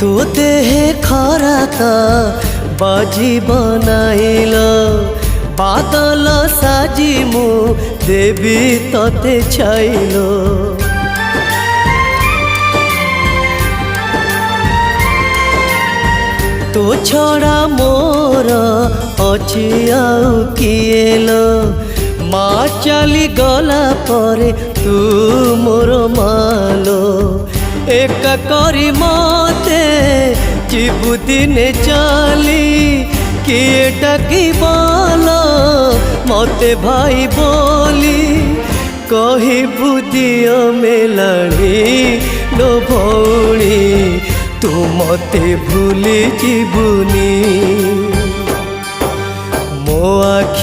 तू देहे खराता बाजी बनाइल बादल साजी मु देवी तते छाइल तो छड़ा मोर अच्छी आउ किएल माँ चली गला परे तू मोर मालो एक करी मते जीवु दिने चली किए डाकी बोल मते भाई बोली कही बुदियो मेलाणी लो भौणी तू मते भूली जीवुनी मो आखि